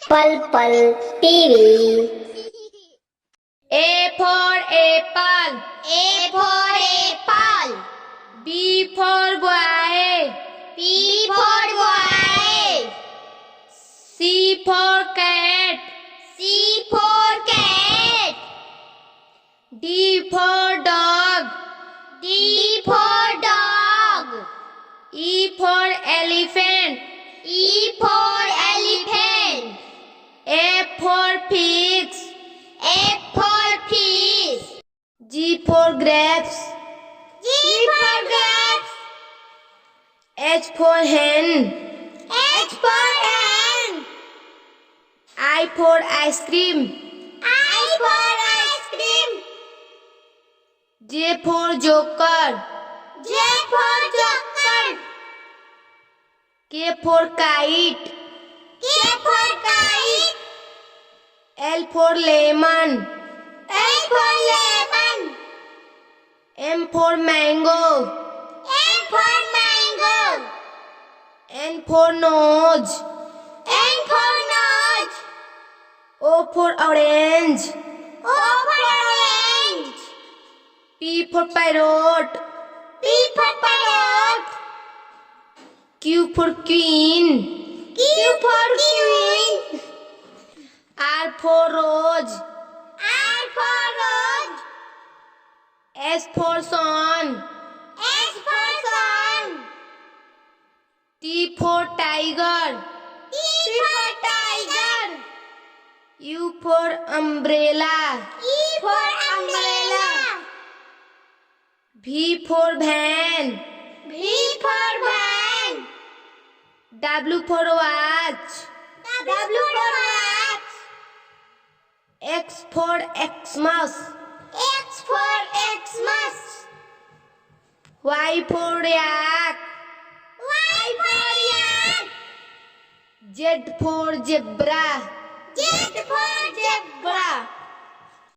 पल पल TV. A for apple. A for apple. B for boy. B for boy. C for cat. C for cat. D for dog. D for dog. E for elephant. E for elephant. F for pigs. F for fish. G for grapes. G for grapes. H for hen. H for hen. I for ice cream. I for ice cream. J for joker. J for joker. K for kite. K for kite. L for lemon. L for lemon. M for mango. M for mango. N for nose. N for nose. O for orange. O for orange. P for parrot. P for parrot. Q for queen. Q for queen. R for rose. R for rose. S for sun. S for sun. T for tiger. T for tiger. U for umbrella. E for umbrella. V for van. V for van. W for watch. W for watch. X for Xmas. X for Xmas. Y for yak. Y for yak. Z for zebra. Z for zebra.